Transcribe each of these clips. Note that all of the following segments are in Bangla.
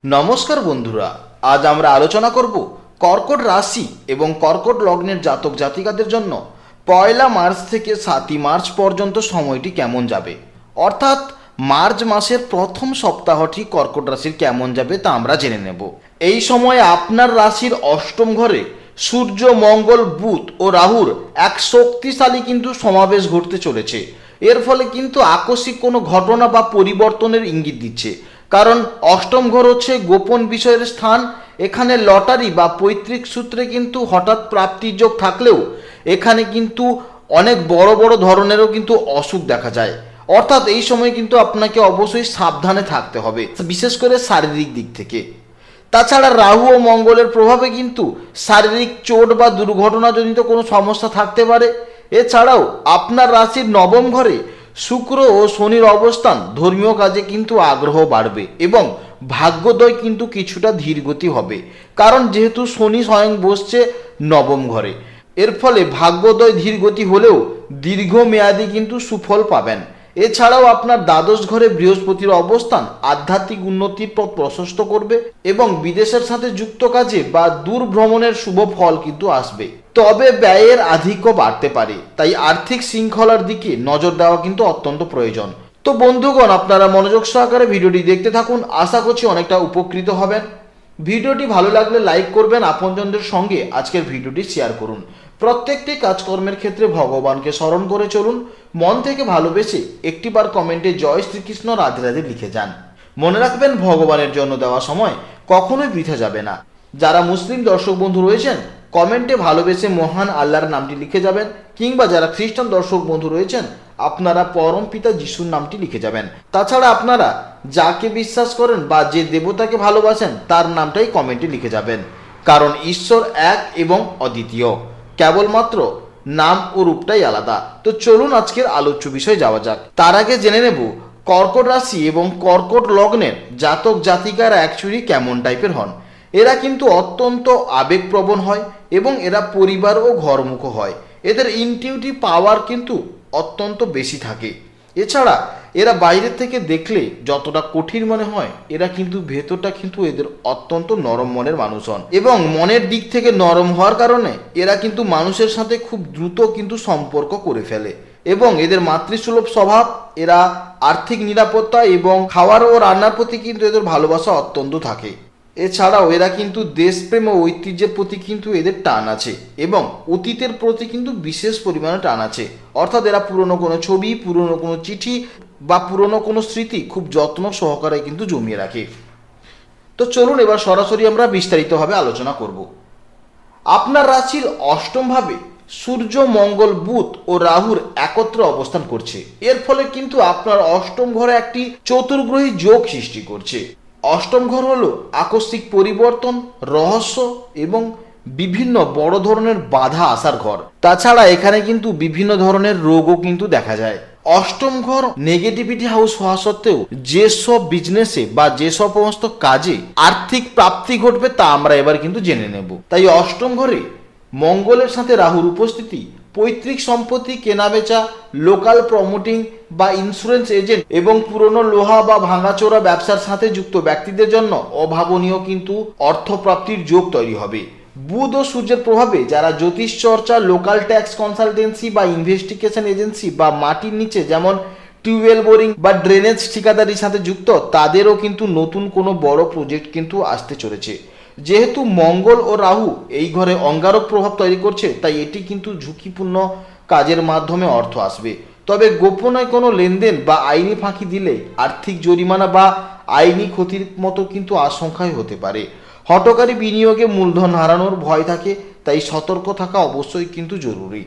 নমস্কার বন্ধুরা, আজ আমরা আলোচনা করব কর্কট রাশি এবং কর্কট লগ্নের জাতক জাতিকাদের জন্য 1 মার্চ থেকে 7 মার্চ পর্যন্ত সময়টি কেমন যাবে, অর্থাৎ মার্চ মাসের প্রথম সপ্তাহটি কর্কট রাশির কেমন যাবে তা আমরা জেনে নেব। এই সময়ে আপনার রাশির অষ্টম ঘরে সূর্য, মঙ্গল, বুধ ও রাহুর এক শক্তিশালী কিন্তু সমাবেশ ঘটতে চলেছে। এর ফলে কিন্তু আকস্মিক কোনো ঘটনা বা পরিবর্তনের ইঙ্গিত দিচ্ছে, কারণ অষ্টম ঘর হচ্ছে গোপন বিষয়ের স্থান। এখানে লটারি বা পৈতৃক সূত্রে কিন্তু হঠাৎ প্রাপ্তির যোগ থাকলেও এখানে কিন্তু অনেক বড় বড় ধরনেরও কিন্তু অসুখ দেখা যায়। অর্থাৎ এই সময় কিন্তু আপনাকে অবশ্যই সাবধানে থাকতে হবে, বিশেষ করে শারীরিক দিক থেকে। তাছাড়া রাহু ও মঙ্গলের প্রভাবে কিন্তু শারীরিক চোট বা দুর্ঘটনাজনিত কোনো সমস্যা থাকতে পারে। এছাড়াও আপনার রাশির নবম ঘরে শুক্র ও শনির অবস্থান ধর্মীয় কাজে কিন্তু আগ্রহ বাড়বে এবং ভাগ্যোদয় কিন্তু কিছুটা ধীরগতি হবে, কারণ যেহেতু শনি স্বয়ং বসছে নবম ঘরে। এর ফলে ভাগ্যোদয় ধীরগতি হলেও দীর্ঘমেয়াদী কিন্তু সুফল পাবেন। এছাড়াও আপনার দ্বাদশ ঘরে বৃহস্পতির অবস্থান আধ্যাত্মিক উন্নতির পথ প্রশস্ত করবে এবং বিদেশের সাথে যুক্ত কাজে বা দূর ভ্রমণের শুভ ফল কিন্তু আসবে। তবে ব্যয়ের আধিক্য বাড়তে পারে, তাই আর্থিক শৃঙ্খলার দিকে নজর দেওয়া কিন্তু অত্যন্ত প্রয়োজন। তো বন্ধুগণ, আপনারা মনোযোগ সহকারে ভিডিওটি দেখতে থাকুন, আশা করছি অনেকটা উপকৃত হবেন। ভিডিওটি ভালো লাগলে লাইক করবেন, আপনজনদের সঙ্গে আজকের ভিডিওটি শেয়ার করুন। প্রত্যেকটি কাজকর্মের ক্ষেত্রে ভগবানকে স্মরণ করে চলুন, মন থেকে ভালোবেসে একটিবার কমেন্টে জয় শ্রীকৃষ্ণ রাধে রাধে লিখে যান। মনে রাখবেন, ভগবানের জন্য দেওয়া সময় কখনোই বৃথা যাবে না। যারা মুসলিম দর্শক বন্ধু রয়েছেন, কমেন্টে ভালোবেসে মহান আল্লাহর নামটি লিখে যাবেন, কিংবা যারা খ্রিস্টান দর্শক বন্ধু রয়েছেন আপনারা পরম পিতা যিশুর নামটি লিখে যাবেন। তাছাড়া আপনারা যাকে বিশ্বাস করেন বা যে দেবতাকে ভালোবাসেন তার নামটাই কমেন্টে লিখে যাবেন, কারণ ঈশ্বর এক এবং অদ্বিতীয়, কেবলমাত্র নাম ও রূপটাই আলাদা। তো চলুন আজকের আলোচ্য বিষয়ে যাওয়া যাক। তার আগে জেনে নেব কর্কট রাশি এবং কর্কট লগ্নের জাতক জাতিকারা অ্যাকচুয়ালি কেমন টাইপের হন। এরা কিন্তু অত্যন্ত আবেগপ্রবণ হয় এবং এরা পরিবার ও ঘরমুখ হয়। এদের ইনটিউটিভ পাওয়ার কিন্তু অত্যন্ত বেশি থাকে। এছাড়া এরা বাইরের থেকে দেখলে যতটা কঠিন মনে হয়, এরা কিন্তু ভেতরটা কিন্তু এদের অত্যন্ত নরম মনের মানুষ হন এবং মনের দিক থেকে নরম হওয়ার কারণে এরা কিন্তু মানুষের সাথে খুব দ্রুত কিন্তু সম্পর্ক করে ফেলে এবং এদের মাতৃসুলভ স্বভাব। এরা আর্থিক নিরাপত্তা এবং খাওয়ার ও রান্নার প্রতি কিন্তু এদের ভালোবাসা অত্যন্ত থাকে। এছাড়াও এরা কিন্তু দেশপ্রেম ও ঐতিহ্যের প্রতি কিন্তু এদের টান আছে এবং অতীতের প্রতি কিন্তু বিশেষ পরিমাণে টান আছে। অর্থাৎ এরা পুরনো কোনো ছবি, পুরনো কোনো চিঠি বা পুরনো কোনো স্মৃতি খুব যত্ন সহকারে কিন্তু জমিয়ে রাখে। তো চলুন এবার সরাসরি আমরা বিস্তারিতভাবে আলোচনা করব। আপনার রাশির অষ্টম ভাবে সূর্য, মঙ্গল, বুধ ও রাহুর একত্রে অবস্থান করছে। এর ফলে কিন্তু আপনার অষ্টম ঘরে একটি চতুর্গ্রহী যোগ সৃষ্টি করছে। অষ্টম ঘর হলো আকস্মিক পরিবর্তন, রহস্য এবং বিভিন্ন বড় ধরনের বাধা আসার ঘর। তাছাড়া এখানে কিন্তু বিভিন্ন ধরনের রোগও কিন্তু দেখা যায়। অষ্টম ঘর নেগেটিভিটি হাউস হওয়া সত্ত্বেও যেসব বিজনেসে বা যেসব সমস্ত কাজে আর্থিক প্রাপ্তি ঘটবে তা আমরা এবার কিন্তু জেনে নেব। তাই অষ্টম ঘরে মঙ্গলের সাথে রাহুর উপস্থিতি পৈতৃক সম্পত্তি কেনাবেচা, লোকাল প্রমোটিং বা ইন্স্যুরেন্স এজেন্ট এবং পুরনো লোহা বা ভাঙাচোরা ব্যবসার সাথে যুক্ত ব্যক্তিদের জন্য অভাবনীয় কিন্তু অর্থপ্রাপ্তির যোগ তৈরি হবে। বুধ ও সূর্যের প্রভাবে যারা জ্যোতিষ চর্চা, লোকাল ট্যাক্স কনসালটেন্সি বা ইনভেস্টিগেশন এজেন্সি বা মাটির নিচে যেমন টিউবওয়েল বোরিং বা ড্রেনেজ ঠিকাদারির সাথে যুক্ত, তাদেরও কিন্তু নতুন কোনো বড় প্রজেক্ট কিন্তু আসতে চলেছে। যেহেতু মঙ্গল ও রাহু এই ঘরে অঙ্গারক প্রভাব তৈরি করছে, তাই এটি কিন্তু ঝুঁকিপূর্ণ কাজের মাধ্যমে অর্থ আসবে। তবে গোপনে কোনো লেনদেন বা আইনি ফাঁকি দিলে আর্থিক জরিমানা বা আইনি ক্ষতির মতো কিন্তু আশঙ্কাই হতে পারে। হঠকারী বিনিয়োগে মূলধন হারানোর ভয় থাকে, তাই সতর্ক থাকা অবশ্যই কিন্তু জরুরি।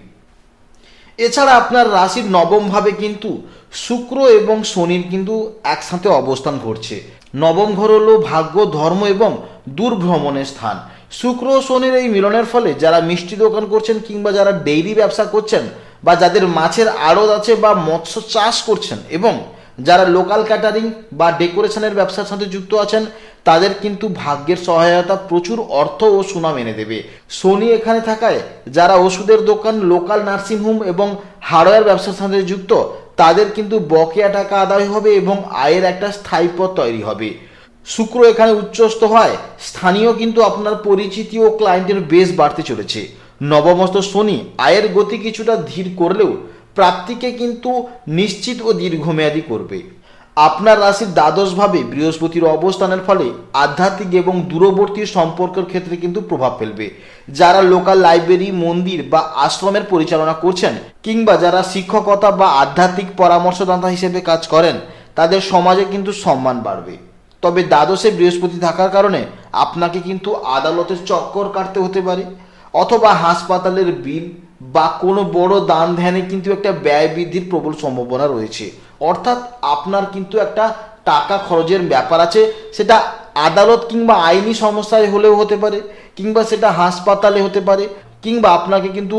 এছাড়া আপনার রাশির নবম ভাবে কিন্তু শুক্র এবং শনির কিন্তু একসাথে অবস্থান করছে। নবম ঘর হলো ভাগ্য, ধর্ম এবং দূর ভ্রমণের স্থান। শুক্র ও শনির এই মিলনের ফলে যারা মিষ্টি দোকান করছেন কিংবা যারা ডেইরি ব্যবসা করছেন বা যাদের মাছের আড়ত আছে বা মৎস্য চাষ করছেন এবং যারা লোকাল ক্যাটারিং বা ডেকোরেশনের ব্যবসার সাথে যুক্ত আছেন, তাদের কিন্তু ভাগ্যের সহায়তা প্রচুর অর্থ ও সুনাম এনে দেবে। শনি এখানে থাকায় যারা ওষুধের দোকান, লোকাল নার্সিংহোম এবং হার্ডওয়্যার ব্যবসার সাথে যুক্ত, তাদের কিন্তু বকেয়া টাকা আদায় হবে এবং আয়ের একটা স্থায়ী পথ তৈরি হবে। শুক্র এখানে উচ্চস্থ হয়, স্থানীয় কিন্তু আপনার পরিচিতি ও ক্লায়েন্টের বেশ বাড়তে চলেছে। নবমস্ত শনি আয়ের গতি কিছুটা ধীর করলেও প্রাপ্তিকে কিন্তু নিশ্চিত ও দীর্ঘমেয়াদী করবে। আপনার রাশির দ্বাদশভাবে বৃহস্পতির অবস্থানের ফলে আধ্যাত্মিক এবং দূরবর্তী সম্পর্কের ক্ষেত্রে কিন্তু প্রভাব ফেলবে। যারা লোকাল লাইব্রেরি, মন্দির বা আশ্রমের পরিচালনা করছেন, কিংবা যারা শিক্ষকতা বা আধ্যাত্মিক পরামর্শদাতা হিসেবে কাজ করেন, তাদের সমাজে কিন্তু সম্মান বাড়বে। তবে দ্বাদশে বৃহস্পতি থাকার কারণে আপনাকে কিন্তু আদালতের চক্কর কাটতে হতে পারে, অথবা হাসপাতালের বিল বা কোনো বড় দান ধ্যানে কিন্তু একটা ব্যয় বৃদ্ধির প্রবল সম্ভাবনা রয়েছে। অর্থাৎ আপনার কিন্তু একটা টাকা খরচের ব্যাপার আছে, সেটা আদালত কিংবা আইনি সমস্যায় হলেও হতে পারে, কিংবা সেটা হাসপাতালে হতে পারে, কিংবা আপনাকে কিন্তু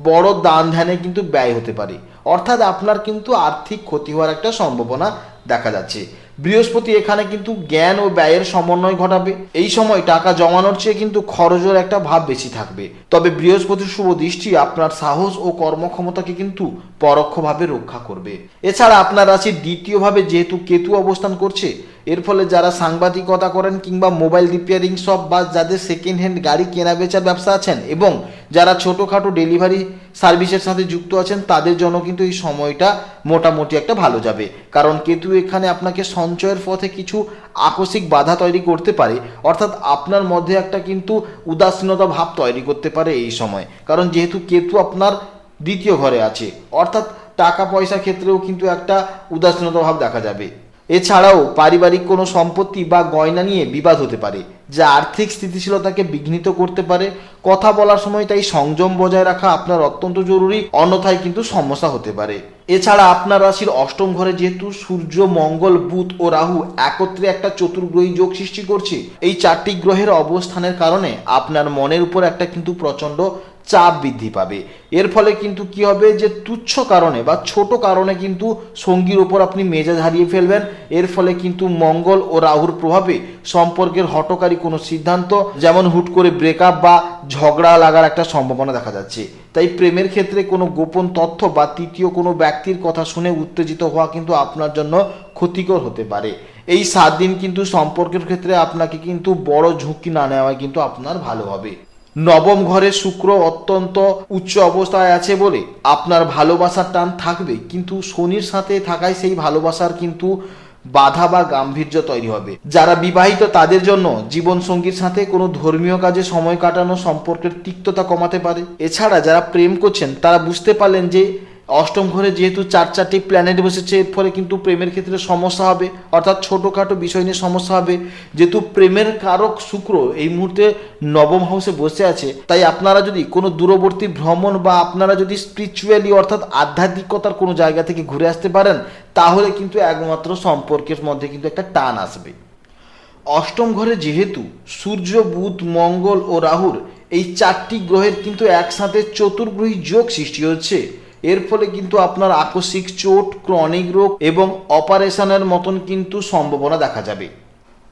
বড় দান ধ্যানে কিন্তু ব্যয় হতে পারে। অর্থাৎ আপনার কিন্তু আর্থিক ক্ষতি হওয়ার একটা সম্ভাবনা দেখা যাচ্ছে। বৃহস্পতি এখানে কিন্তু জ্ঞান ও ব্যয়ের সমন্বয় ঘটাবে। এই সময় টাকা জমানোর চেয়ে কিন্তু খরচের একটা ভাব বেশি থাকবে। তবে বৃহস্পতির শুভ দৃষ্টি আপনার সাহস ও কর্মক্ষমতাকে কিন্তু পরোক্ষভাবে রক্ষা করবে। এছাড়া আপনার রাশির দ্বিতীয়ভাবে যেহেতু কেতু অবস্থান করছে, এর ফলে যারা সাংবাদিকতা করেন কিংবা মোবাইল রিপেয়ারিং শপ বা যাদের সেকেন্ড হ্যান্ড গাড়ি কেনা বেচার ব্যবসা আছেন এবং যারা ছোটোখাটো ডেলিভারি সার্ভিসের সাথে যুক্ত আছেন, তাদের জন্য কিন্তু এই সময়টা মোটামুটি একটা ভালো যাবে। কারণ কেতু এখানে আপনাকে সঞ্চয়ের পথে কিছু আকস্মিক বাধা তৈরি করতে পারে। অর্থাৎ আপনার মধ্যে একটা কিন্তু উদাসীনতা ভাব তৈরি করতে পারে এই সময়। কারণ যেহেতু কেতু আপনার দ্বিতীয় ঘরে আছে, অর্থাৎ টাকা পয়সা ক্ষেত্রেও কিন্তু একটা উদাসীনতা ভাব দেখা যাবে। এছাড়াও পারিবারিক কোনো সম্পত্তি বা গয়না নিয়ে বিবাদ হতে পারে, যা আর্থিক স্থিতিশীলতাকে বিঘ্নিত করতে পারে। কথা বলার সময় তাই সংযম বজায় রাখা আপনার অত্যন্ত জরুরি, অন্যথায় কিন্তু সমস্যা হতে পারে। এছাড়া আপনার রাশির অষ্টম ঘরে যেহেতু সূর্য, মঙ্গল, বুধ ও রাহু একত্রে একটা চতুর্গ্রহী যোগ সৃষ্টি করছে, এই চারটি গ্রহের অবস্থানের কারণে আপনার মনের উপর একটা কিন্তু প্রচণ্ড চাপ বৃদ্ধি পাবে। এর ফলে কিন্তু কি হবে, যে তুচ্ছ কারণে বা ছোট কারণে কিন্তু সঙ্গীর উপর আপনি মেজাজ হারিয়ে ফেলবেন। এর ফলে কিন্তু মঙ্গল ও রাহুর প্রভাবে সম্পর্কের হঠকারী কোনো সিদ্ধান্ত, যেমন হুট করে ব্রেকআপ বা ঝগড়া লাগার একটা সম্ভাবনা দেখা যাচ্ছে। তাই প্রেমের ক্ষেত্রে কোনো গোপন তথ্য বা তৃতীয় কোনো ব্যক্তির কথা শুনে উত্তেজিত হওয়া কিন্তু আপনার জন্য ক্ষতিকর হতে পারে। এই 7 দিন কিন্তু সম্পর্কের ক্ষেত্রে আপনাকে কিন্তু বড় ঝুঁকি না নেওয়াই কিন্তু আপনার ভালো হবে। নবম ঘরে শুক্র অত্যন্ত উচ্চ অবস্থায় আছে বলে আপনার ভালোবাসার টান থাকবে, কিন্তু শনির সাথে থাকায় সেই ভালোবাসার কিন্তু বাধা বা গাম্ভীর্য তৈরি হবে। যারা বিবাহিত তাদের জন্য জীবনসঙ্গীর সাথে কোনো ধর্মীয় কাজে সময় কাটানো সম্পর্কের তিক্ততা কমাতে পারে। এছাড়া যারা প্রেম করছেন তারা বুঝতে পারলেন যে অষ্টম ঘরে যেহেতু চারটি প্ল্যানেট বসেছে, এর ফলে কিন্তু প্রেমের ক্ষেত্রে সমস্যা হবে, অর্থাৎ ছোটোখাটো বিষয় নিয়ে সমস্যা হবে। যেহেতু প্রেমের কারক শুক্র এই মুহূর্তে নবম হাউসে বসে আছে, তাই আপনারা যদি কোনো দূরবর্তী ভ্রমণ বা আপনারা যদি স্পিরিচুয়ালি অর্থাৎ আধ্যাত্মিকতার কোনো জায়গা থেকে ঘুরে আসতে পারেন, তাহলে কিন্তু একমাত্র সম্পর্কের মধ্যে কিন্তু একটা টান আসবে। অষ্টম ঘরে যেহেতু সূর্য, বুধ, মঙ্গল ও রাহুর এই 4টি গ্রহের কিন্তু একসাথে চতুর্গ্রহী যোগ সৃষ্টি হচ্ছে, এর ফলে কিন্তু আপনার আকস্মিক চোট, ক্রনিক রোগ এবং অপারেশনের মতন কিন্তু সম্ভাবনা দেখা যাবে।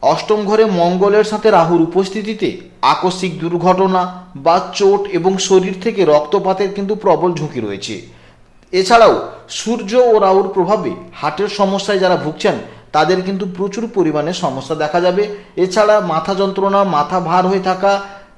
অষ্টম ঘরে মঙ্গলের সাথে রাহুর উপস্থিতিতে আকস্মিক দুর্ঘটনা বা চোট এবং শরীর থেকে রক্তপাতের কিন্তু প্রবল ঝুঁকি রয়েছে। এছাড়াও সূর্য ও রাহুর প্রভাবে হার্টের সমস্যায় যারা ভুগছেন তাদের কিন্তু প্রচুর পরিমাণে সমস্যা দেখা যাবে। এছাড়া মাথা যন্ত্রণা, মাথা ভার হয়ে থাকা,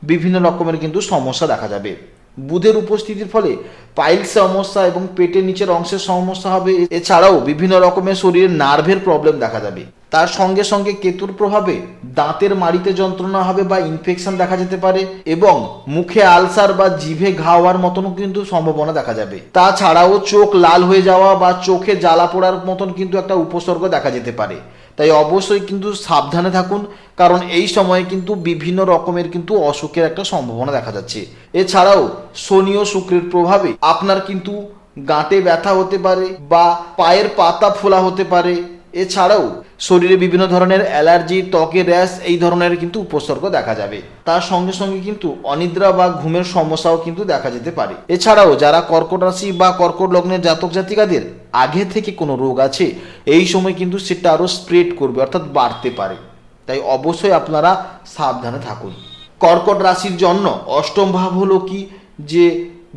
বিভিন্ন রকমের কিন্তু সমস্যা দেখা যাবে। বুধের উপস্থিতির ফলে পাইলস সমস্যা এবং পেটের নিচের অংশের সমস্যা হবে। এছাড়াও বিভিন্ন রকমের শরীরের নার্ভের প্রবলেম দেখা যাবে। তার সঙ্গে সঙ্গে কেতুর প্রভাবে দাঁতের মাড়িতে যন্ত্রণা হবে বা ইনফেকশন দেখা যেতে পারে, এবং মুখে আলসার বা জিভে ঘা হওয়ার মতনও কিন্তু সম্ভাবনা দেখা যাবে। তাছাড়াও চোখ লাল হয়ে যাওয়া বা চোখে জ্বালা পোড়ার মতন কিন্তু একটা উপসর্গ দেখা যেতে পারে। তাই অবশ্যই কিন্তু সাবধানে থাকুন, কারণ এই সময়ে কিন্তু বিভিন্ন রকমের কিন্তু অসুখের একটা সম্ভাবনা দেখা যাচ্ছে। এছাড়াও শনি ও শুক্রের প্রভাবে আপনার কিন্তু গাঁটে ব্যথা হতে পারে বা পায়ের পাতা ফোলা হতে পারে। এছাড়াও শরীরে বিভিন্ন ধরনের অ্যালার্জি, ত্বকে র্যাশ, এই ধরনের কিন্তু উপসর্গ দেখা যাবে। তার সঙ্গে সঙ্গে কিন্তু অনিদ্রা বা ঘুমের সমস্যাও কিন্তু দেখা যেতে পারে। এছাড়াও যারা কর্কট রাশি বা কর্কট লগ্নের জাতক জাতিকাদের আগে থেকে কোনো রোগ আছে, এই সময় কিন্তু সেটা আরও স্প্রেড করবে, অর্থাৎ বাড়তে পারে। তাই অবশ্যই আপনারা সাবধানে থাকুন। কর্কট রাশির জন্য অষ্টম ভাব হলো কি, যে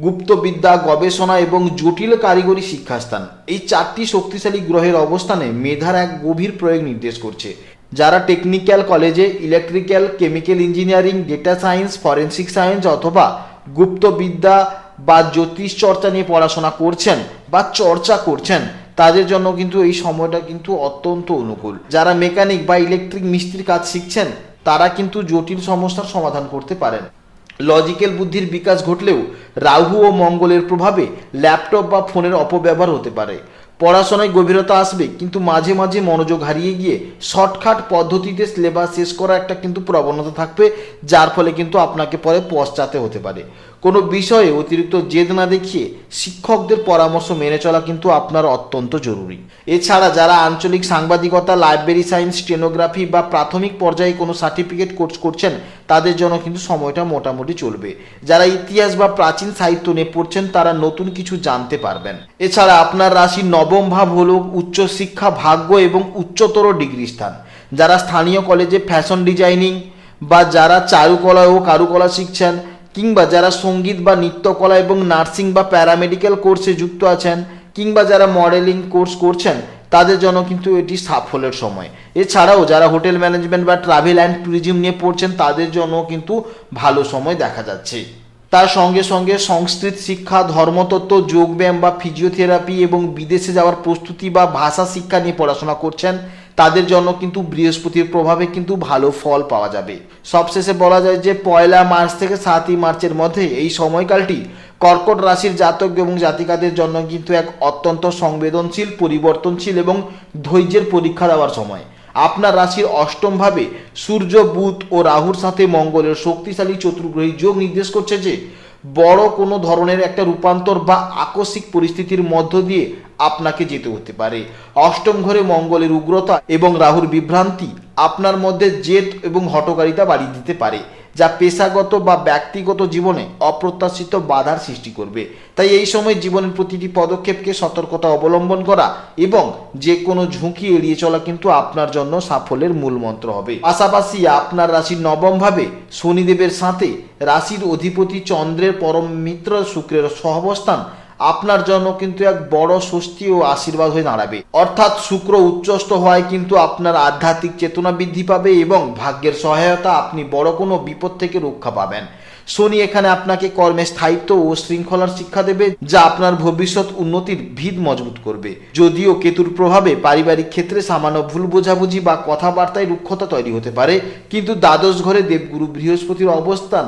গুপ্তবিদ্যা, গবেষণা এবং জটিল কারিগরি শিক্ষাস্থান। এই 4টি শক্তিশালী গ্রহের অবস্থানে মেধার এক গভীর প্রয়োগ নির্দেশ করছে। যারা টেকনিক্যাল কলেজে electrical, chemical engineering, data science, forensic science অথবা গুপ্তবিদ্যা বা জ্যোতিষ চর্চা নিয়ে পড়াশোনা করছেন বা চর্চা করছেন, তাদের জন্য কিন্তু এই সময়টা কিন্তু অত্যন্ত অনুকূল। যারা মেকানিক বা ইলেকট্রিক মিস্ত্রির কাজ শিখছেন, তারা কিন্তু জটিল সমস্যার সমাধান করতে পারেন। লজিক্যাল বুদ্ধির বিকাশ ঘটলেও রাহু ও মঙ্গলের প্রভাবে ল্যাপটপ বা ফোনের অপব্যবহার হতে পারে। পড়াশোনায় গভীরতা আসবে, কিন্তু মাঝে মাঝে মনোযোগ হারিয়ে গিয়ে শর্টকাট পদ্ধতিতে সিলেবাস শেষ করা একটা কিন্তু প্রবণতা থাকবে, যার ফলে কিন্তু আপনাকে পরে পশ্চাতে হতে পারে। কোনো বিষয়ে অতিরিক্ত জেদ না দেখিয়ে শিক্ষকদের পরামর্শ মেনে চলা কিন্তু আপনার অত্যন্ত জরুরি। এছাড়া যারা আঞ্চলিক সাংবাদিকতা, লাইব্রেরি সায়েন্স, স্টেনোগ্রাফি বা প্রাথমিক পর্যায়ে কোনো সার্টিফিকেট কোর্স করছেন, তাদের জন্য কিন্তু সময়টা মোটামুটি চলবে। যারা ইতিহাস বা প্রাচীন সাহিত্য নিয়ে পড়ছেন, তারা নতুন কিছু জানতে পারবেন। এছাড়া আপনার রাশির নবম ভাব হল উচ্চশিক্ষা, ভাগ্য এবং উচ্চতর ডিগ্রি স্থান। যারা স্থানীয় কলেজে ফ্যাশন ডিজাইনিং বা যারা চারুকলা ও কারুকলা শিখছেন, কিংবা যারা সঙ্গীত বা নৃত্যকলা এবং নার্সিং বা প্যারামেডিক্যাল কোর্সে যুক্ত আছেন, কিংবা যারা মডেলিং কোর্স করছেন, তাদের জন্য কিন্তু এটি সাফল্যের সময়। এছাড়াও যারা হোটেল ম্যানেজমেন্ট বা ট্রাভেল অ্যান্ড ট্যুরিজম নিয়ে পড়ছেন, তাদের জন্য কিন্তু ভালো সময় দেখা যাচ্ছে। তার সঙ্গে সঙ্গে সংস্কৃত শিক্ষা, ধর্মতত্ত্ব, যোগব্যায়াম বা ফিজিওথেরাপি এবং বিদেশে যাওয়ার প্রস্তুতি বা ভাষা শিক্ষা নিয়ে পড়াশোনা করছেন, তাদের জন্য কিন্তু বৃহস্পতির প্রভাবে কিন্তু ভালো ফল পাওয়া যাবে। সবশেষে বলা যায় যে 1 মার্চ থেকে 7 মার্চের মধ্যে এই সময়কালটি কর্কট রাশির জাতক এবং জাতিকাদের জন্য কিন্তু এক অত্যন্ত সংবেদনশীল, পরিবর্তনশীল এবং ধৈর্যের পরীক্ষা দেওয়ার সময়। আপনার রাশির অষ্টম ভাবে সূর্য, বুধ ও রাহুর সাথে মঙ্গলের শক্তিশালী চতুর্গ্রহী যোগ নির্দেশ করছে যে বড় কোনো ধরনের একটা রূপান্তর বা আকস্মিক পরিস্থিতির মধ্য দিয়ে আপনাকে যেতে হতে পারে। অষ্টম ঘরে মঙ্গলের উগ্রতা এবং রাহুর বিভ্রান্তি আপনার মধ্যে জেদ এবং হঠকারিতা বাড়িয়ে দিতে পারে, যা পেশাগত বা ব্যক্তিগত জীবনে অপ্রত্যাশিত বাধার সৃষ্টি করবে। তাই এই সময় জীবনের প্রতিটি পদক্ষেপকে সতর্কতা অবলম্বন করা এবং যে কোনো ঝুঁকি এড়িয়ে চলা কিন্তু আপনার জন্য সাফল্যের মূল মন্ত্র হবে। পাশাপাশি আপনার রাশির নবম ভাবে শনিদেবের সাথে রাশির অধিপতি চন্দ্রের পরম মিত্র শুক্রের সহাবস্থান আপনার জন্য কিন্তু এক বড় স্বস্তি ও আশীর্বাদ হয়ে দাঁড়াবে। অর্থাৎ শুক্র উচ্চস্থ হওয়ায় কিন্তু আপনার আধ্যাত্মিক চেতনা বৃদ্ধি পাবে এবং ভাগ্যের সহায়তা আপনি বড় কোনো বিপদ থেকে রক্ষা পাবেন। শনি এখানে আপনাকে কর্মে স্থায়িত্ব ও শৃঙ্খলার শিক্ষা দেবে, যা আপনার ভবিষ্যৎ উন্নতির ভিত মজবুত করবে। যদিও কেতুর প্রভাবে পারিবারিক ক্ষেত্রে সামান্য ভুল বোঝাবুঝি বা কথাবার্তায় রুক্ষতা তৈরি হতে পারে, কিন্তু দ্বাদশ ঘরে দেবগুরু বৃহস্পতির অবস্থান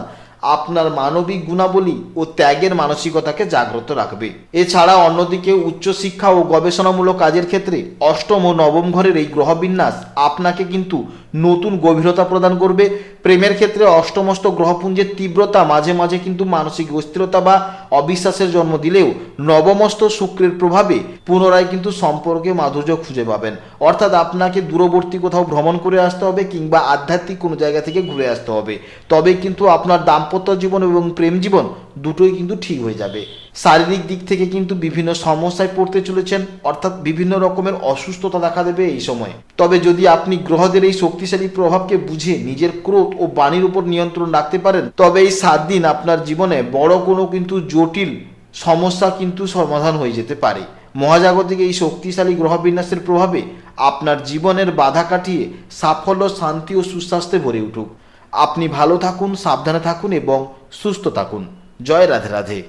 আপনার মানবিক গুণাবলী ও ত্যাগের মানসিকতাকে জাগ্রত রাখবে। এছাড়া অন্যদিকে উচ্চশিক্ষা ও গবেষণামূলক কাজের ক্ষেত্রে অষ্টম ও নবম ঘরের এই গ্রহবিন্যাস আপনাকে কিন্তু নতুন গভীরতা প্রদান করবে। প্রেমের ক্ষেত্রে অষ্টমস্ত গ্রহপুঞ্জের তীব্রতা মাঝে মাঝে কিন্তু মানসিক অস্থিরতা বা অবিশ্বাসের জন্ম দিলেও নবমস্ত শুক্রের প্রভাবে পুনরায় কিন্তু সম্পর্কে মাধুর্য খুঁজে পাবেন। অর্থাৎ আপনাকে দূরবর্তী কোথাও ভ্রমণ করে আসতে হবে কিংবা আধ্যাত্মিক কোনো জায়গা থেকে ঘুরে আসতে হবে, তবে কিন্তু আপনার দাম্পত্য জীবন এবং প্রেম জীবন দুটোই কিন্তু ঠিক হয়ে যাবে। শারীরিক দিক থেকে কিন্তু বিভিন্ন সমস্যায় পড়তে চলেছেন, অর্থাৎ বিভিন্ন রকমের অসুস্থতা দেখা দেবে এই সময়। তবে যদি আপনি গ্রহদের এই শক্তিশালী প্রভাবকে বুঝে নিজের ক্রোধ ও বাণীর উপর নিয়ন্ত্রণ রাখতে পারেন, তবে এই 7 দিন আপনার জীবনে বড় কোনো কিন্তু জটিল সমস্যা কিন্তু সমাধান হয়ে যেতে পারে। মহাজাগতিক এই শক্তিশালী গ্রহবিন্যাসের প্রভাবে আপনার জীবনের বাধা কাটিয়ে সাফল্য, শান্তি ও সুস্বাস্থ্যে ভরে উঠুক। আপনি ভালো থাকুন, সাবধানে থাকুন এবং সুস্থ থাকুন। জয় রাধে রাধে।